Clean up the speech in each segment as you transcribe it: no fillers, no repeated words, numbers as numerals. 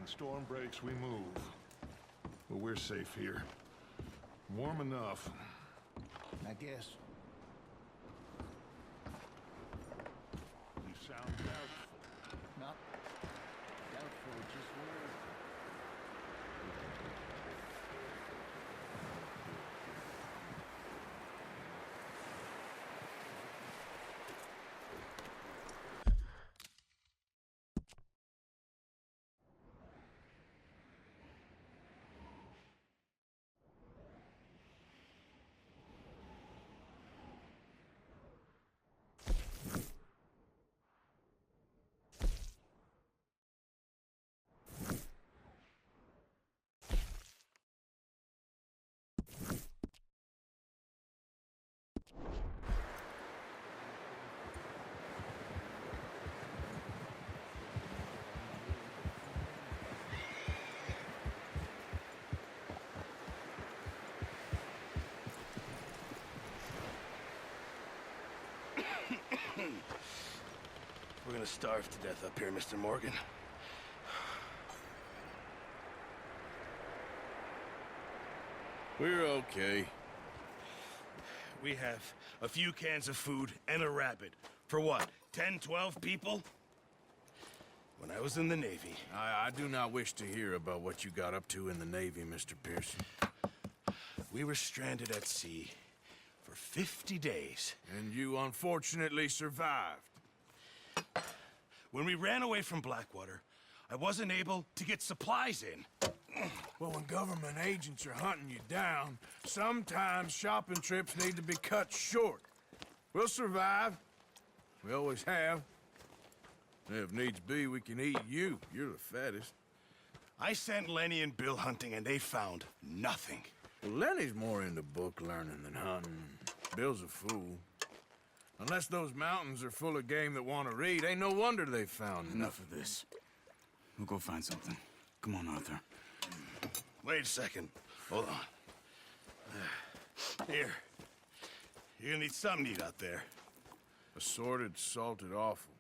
The storm breaks, we move. But we're safe here. Warm enough, I guess. You sound doubtful. Not doubtful, just worried. We're gonna starve to death up here, Mr. Morgan. We're okay. We have a few cans of food and a rabbit. For what, 10, 12 people? When I was in the Navy... I do not wish to hear about what you got up to in the Navy, Mr. Pearson. We were stranded at sea for 50 days. And you unfortunately survived. When we ran away from Blackwater, I wasn't able to get supplies in. Well, when government agents are hunting you down, sometimes shopping trips need to be cut short. We'll survive. We always have. If needs be, we can eat you. You're the fattest. I sent Lenny and Bill hunting, and they found nothing. Well, Lenny's more into book learning than hunting. Bill's a fool. Unless those mountains are full of game that want to read, ain't no wonder they found Enough of this. We'll go find something. Come on, Arthur. Wait a second. Hold on. Here. You're gonna need something to eat out there. Assorted, salted offal.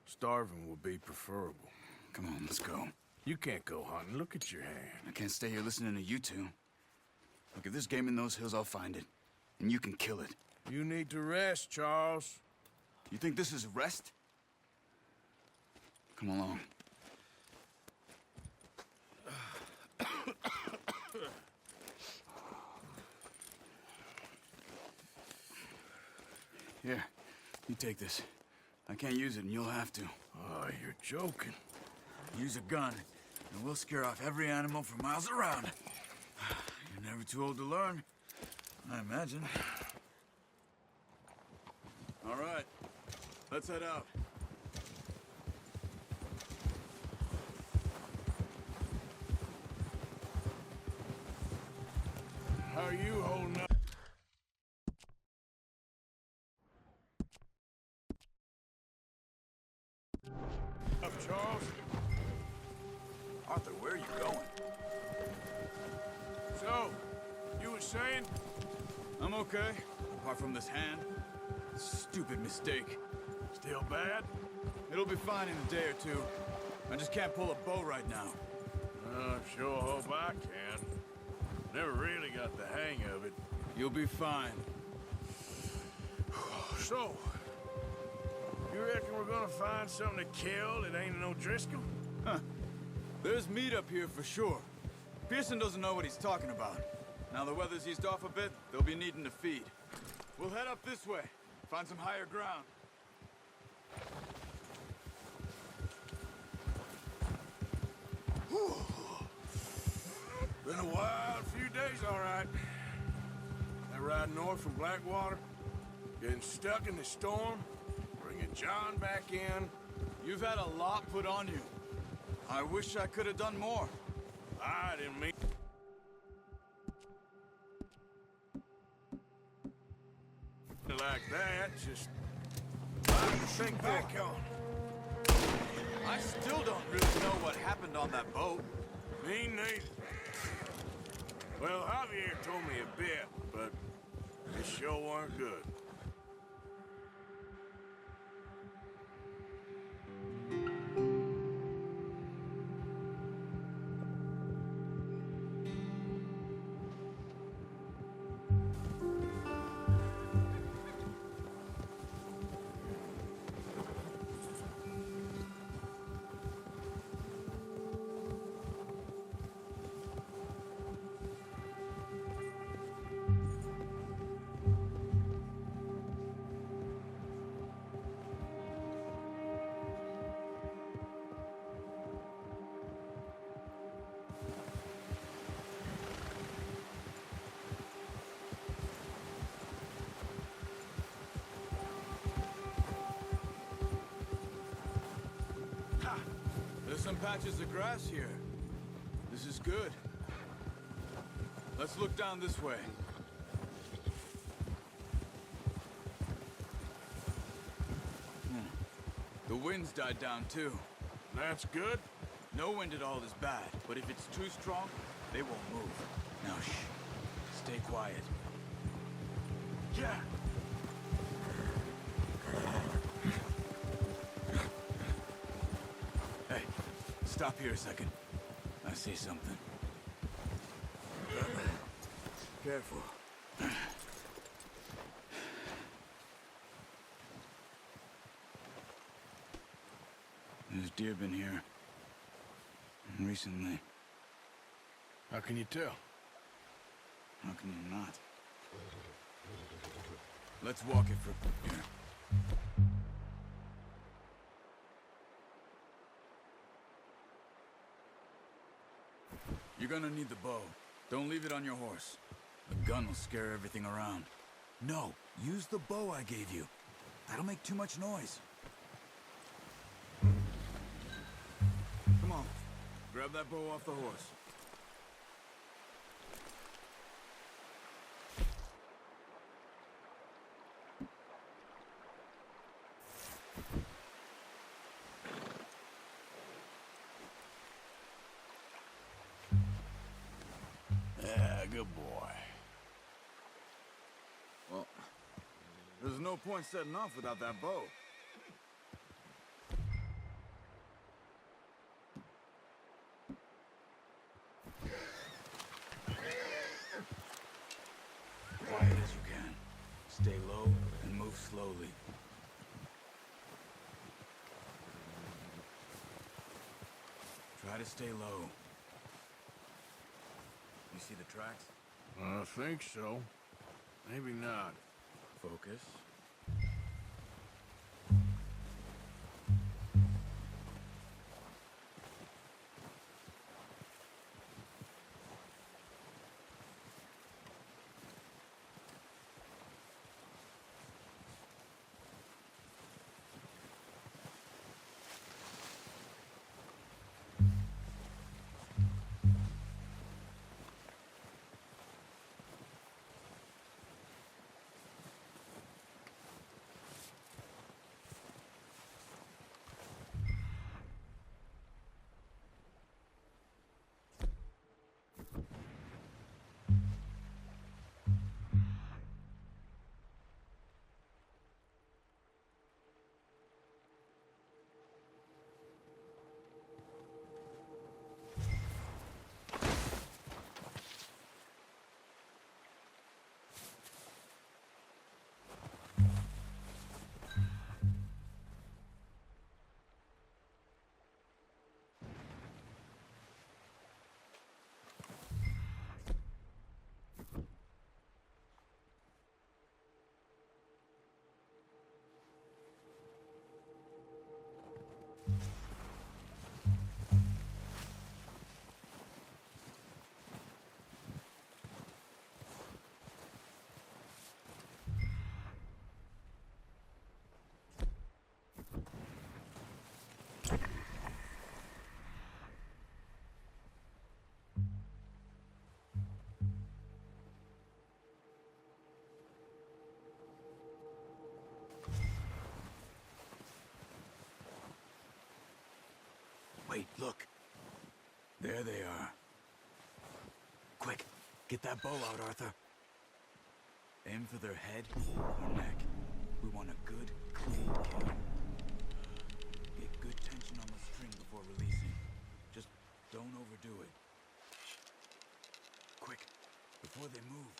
Starving will be preferable. Come on, let's go. You can't go hunting. Look at your hand. I can't stay here listening to you two. Look, if there's game in those hills, I'll find it. And you can kill it. You need to rest, Charles. You think this is rest? Come along. Here, you take this. I can't use it, and you'll have to. Oh, you're joking. Use a gun, and we'll scare off every animal for miles around. You're never too old to learn, I imagine. All right, let's head out. How are you holding up? Up, Charles? Arthur, where are you going? So, you were saying? I'm okay, apart from this hand. Stupid mistake. Still bad? It'll be fine in a day or two. I just can't pull a bow right now. I sure hope I can. Never really got the hang of it. You'll be fine. So, you reckon we're gonna find something to kill that ain't no Driscoll? Huh. There's meat up here for sure. Pearson doesn't know what he's talking about. Now the weather's eased off a bit, they'll be needing to feed. We'll head up this way, find some higher ground. Whew. Been a wild few days, all right. That ride north from Blackwater, getting stuck in the storm, bringing John back in. You've had a lot put on you. I wish I could have done more. I didn't mean... like that, just... I think back on. I still don't really know what happened on that boat. Me neither. Well, Javier told me a bit, but it sure weren't good. There's some patches of grass here. This is good. Let's look down this way. The wind's died down too. That's good. No wind at all is bad, but if it's too strong, they won't move. Now shh. Stay quiet. Yeah. Hey, stop here a second. I see something. Careful. There's deer been here. Recently. How can you tell? How can you not? Let's walk it from here. You're gonna need the bow. Don't leave it on your horse. The gun will scare everything around. No, use the bow I gave you. That'll make too much noise. Come on. Grab that bow off the horse. Yeah, good boy. Well, there's no point setting off without that bow. Quiet as you can. Stay low and move slowly. Try to stay low. You see the tracks? I think so. Maybe not. Focus. Wait, look. There they are. Quick, get that bow out, Arthur. Aim for their head or neck. We want a good, clean kill. Get good tension on the string before releasing. Just don't overdo it. Quick, before they move.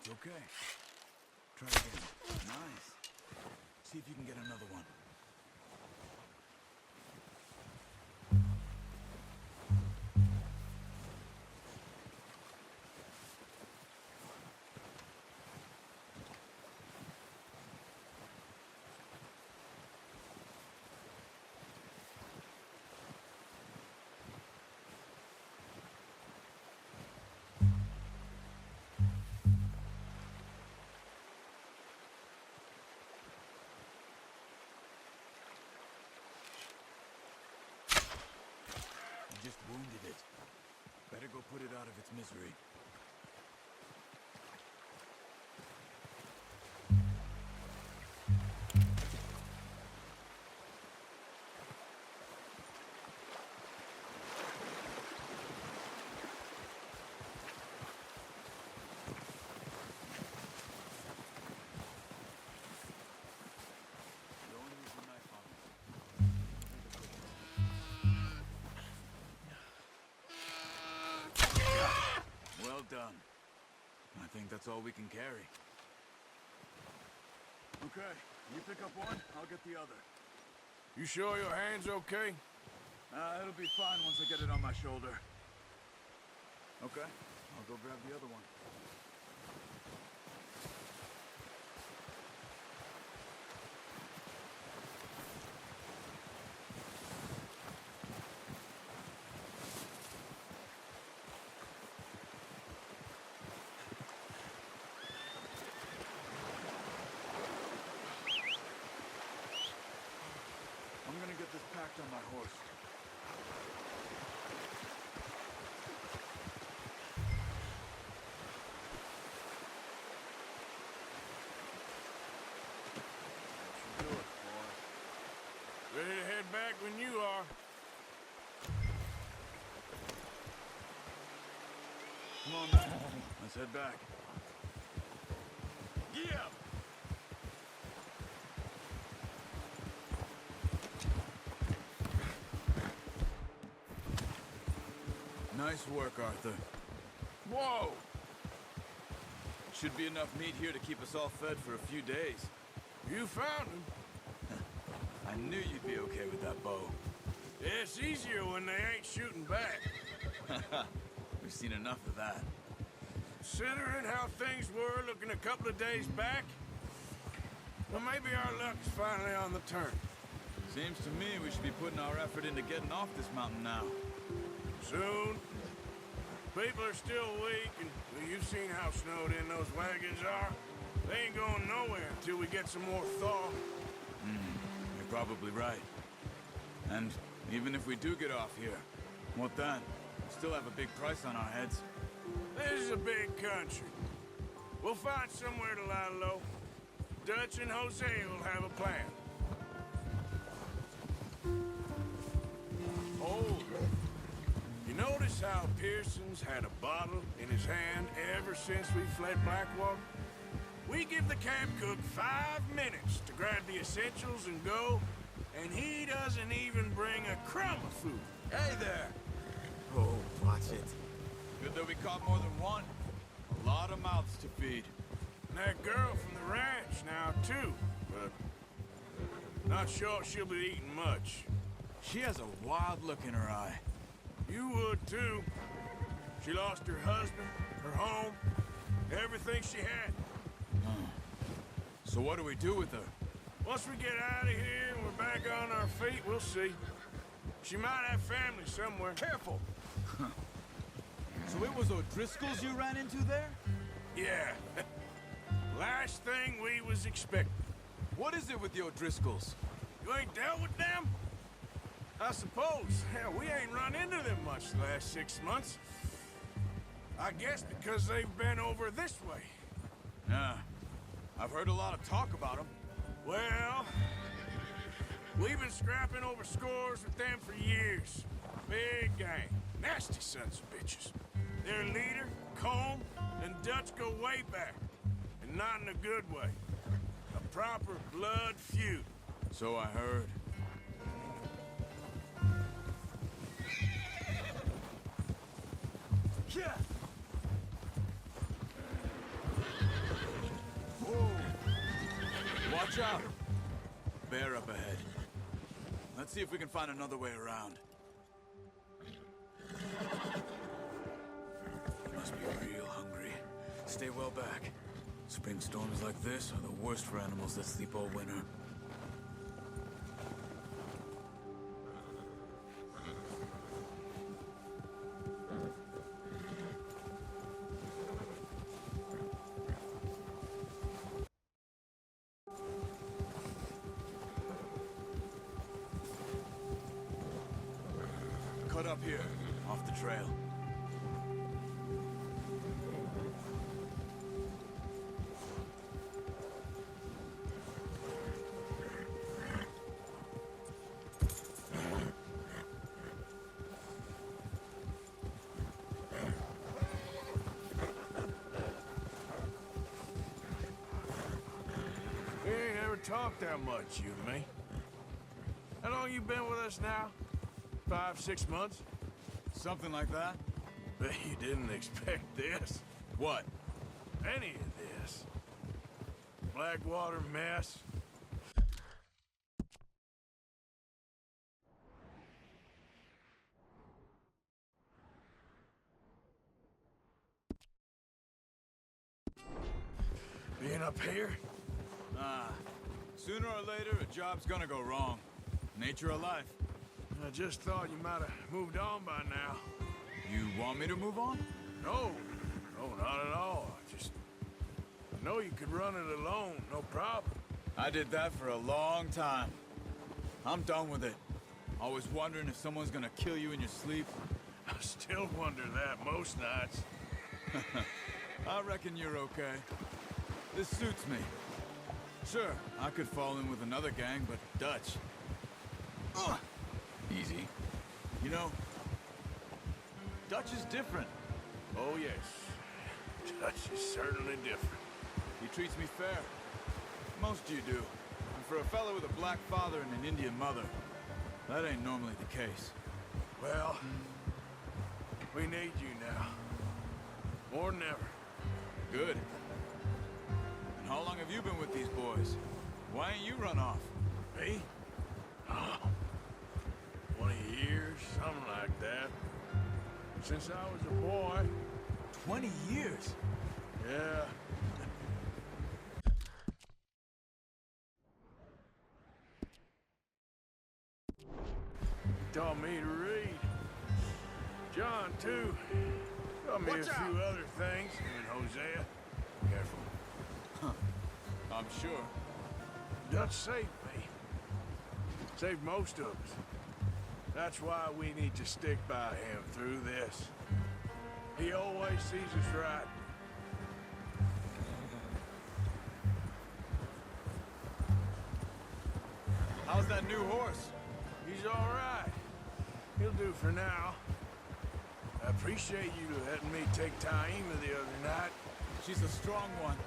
That's okay. Try again. Nice. See if you can get another one. Just wounded it. Better go put it out of its misery. Don't use the knife on it. Well done. I think that's all we can carry. Okay, you pick up one, I'll get the other. You sure your hand's okay? It'll be fine once I get it on my shoulder. Okay, I'll go grab the other one. I'm gonna get this packed on my horse. That should do it, boy. Ready to head back when you are. Come on, man. Let's head back. Yeah! Nice work, Arthur. Whoa! Should be enough meat here to keep us all fed for a few days. You found him. I knew you'd be okay with that bow. It's easier when they ain't shooting back. We've seen enough of that. Considering how things were looking a couple of days back, well, maybe our luck's finally on the turn. Seems to me we should be putting our effort into getting off this mountain now. Soon. People are still weak, and well, you've seen how snowed in those wagons are. They ain't going nowhere until we get some more thaw. You're probably right. And even if we do get off here, what then? We still have a big price on our heads. This is a big country. We'll find somewhere to lie low. Dutch and Jose will have a plan. Oh, you notice how Pearson's had a bottle in his hand ever since we fled Blackwater? We give the camp cook 5 minutes to grab the essentials and go, and he doesn't even bring a crumb of food. Hey there! Oh, watch it. Good that we caught more than one. A lot of mouths to feed. And that girl from the ranch now, too, but not sure she'll be eating much. She has a wild look in her eye. You would, too. She lost her husband, her home, everything she had. So what do we do with her? Once we get out of here and we're back on our feet, we'll see. She might have family somewhere. Careful! So it was O'Driscoll's you ran into there? Yeah. Last thing we was expecting. What is it with the O'Driscolls? You ain't dealt with them? I suppose. Hell, we ain't run into them much the last 6 months. I guess because they've been over this way. Yeah. I've heard a lot of talk about them. Well, we've been scrapping over scores with them for years. Big gang. Nasty sons of bitches. Their leader, Combe, and Dutch go way back. And not in a good way. A proper blood feud. So I heard. Yeah. Watch out! Bear up ahead. Let's see if we can find another way around. Must be real hungry. Stay well back. Spring storms like this are the worst for animals that sleep all winter. Cut up here, off the trail. We ain't ever talked that much, you and me. How long you been with us now? 5, 6 months? Something like that? Bet you didn't expect this. What? Any of this. Blackwater mess. Being up here? Sooner or later, a job's gonna go wrong. Nature of life. I just thought you might have moved on by now. You want me to move on? No, not at all. I know you could run it alone, no problem. I did that for a long time. I'm done with it. Always wondering if someone's gonna kill you in your sleep. I still wonder that most nights. I reckon you're okay. This suits me. Sure, I could fall in with another gang, but Dutch. Easy. You know, Dutch is different. Oh, yes. Dutch is certainly different. He treats me fair. Most you do. And for a fellow with a black father and an Indian mother, that ain't normally the case. Well, we need you now. More than ever. Good. And how long have you been with these boys? Why ain't you run off? Me? Oh, 20 years, something like that. Since I was a boy. 20 years? Yeah. Taught me to read. John, too. Taught me a few other things. Him and Hosea. Careful. I'm sure. Dutch saved me. Saved most of us. That's why we need to stick by him through this. He always sees us right. How's that new horse? He's all right. He'll do for now. I appreciate you letting me take Taima the other night. She's a strong one.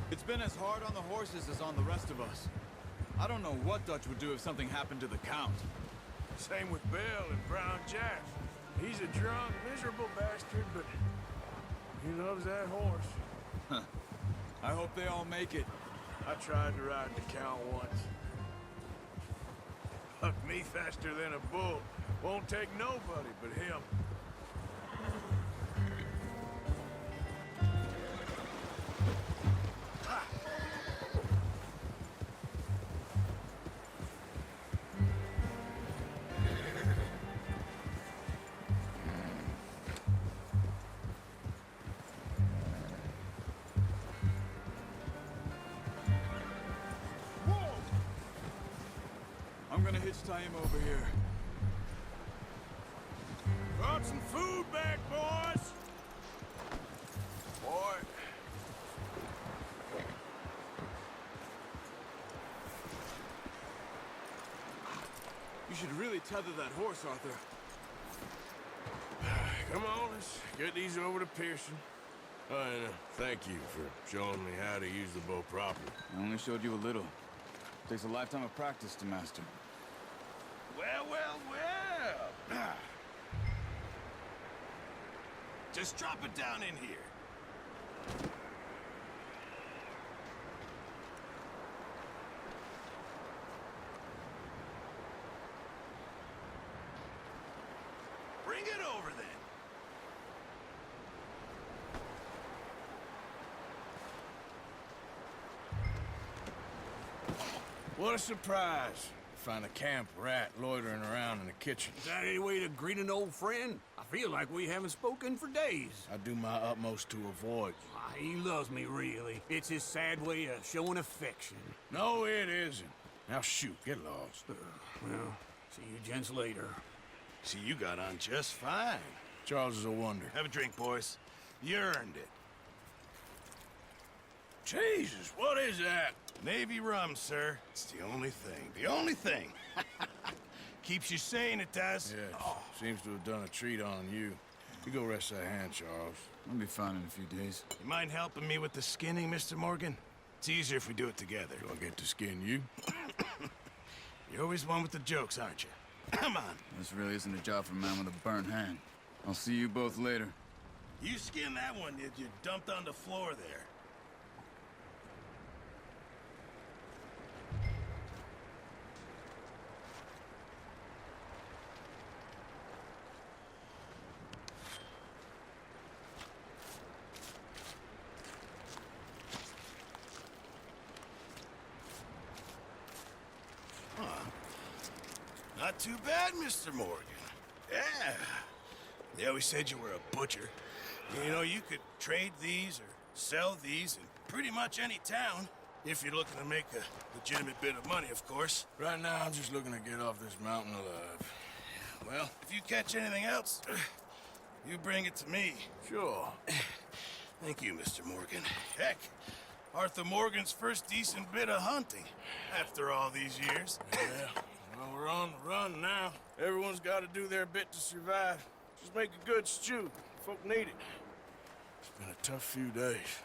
It's been as hard on the horses as on the rest of us. I don't know what Dutch would do if something happened to the Count. Same with Bill and Brown Jack. He's a drunk, miserable bastard, but he loves that horse. I hope they all make it. I tried to ride the Count once. Bucked me faster than a bull. Won't take nobody but him. I'm gonna hitch Taima over here. Brought some food back, boys! Boy. You should really tether that horse, Arthur. Come on, let's get these over to Pearson. And thank you for showing me how to use the bow properly. I only showed you a little. Takes a lifetime of practice to master. Well. Just drop it down in here. What a surprise. Find a camp rat loitering around in the kitchen. Is that any way to greet an old friend? I feel like we haven't spoken for days. I do my utmost to avoid you. He loves me, really. It's his sad way of showing affection. No, it isn't. Now shoot, get lost. Well, see you gents later. See, you got on just fine. Charles is a wonder. Have a drink, boys. You earned it. Jesus, what is that? Navy rum, sir. It's the only thing. The only thing. Keeps you sane, it does. Yeah, seems to have done a treat on you. You go rest that hand, Charles. I'll be fine in a few days. You mind helping me with the skinning, Mr. Morgan? It's easier if we do it together. Do I get to skin you? You're always one with the jokes, aren't you? Come on. This really isn't a job for a man with a burnt hand. I'll see you both later. You skinned that one you dumped on the floor there. Not too bad, Mr. Morgan. Yeah. They always said you were a butcher. You know, you could trade these or sell these in pretty much any town. If you're looking to make a legitimate bit of money, of course. Right now, I'm just looking to get off this mountain alive. Well, if you catch anything else, you bring it to me. Sure. Thank you, Mr. Morgan. Heck, Arthur Morgan's first decent bit of hunting after all these years. Yeah. Well, we're on the run now. Everyone's got to do their bit to survive. Just make a good stew. Folk need it. It's been a tough few days.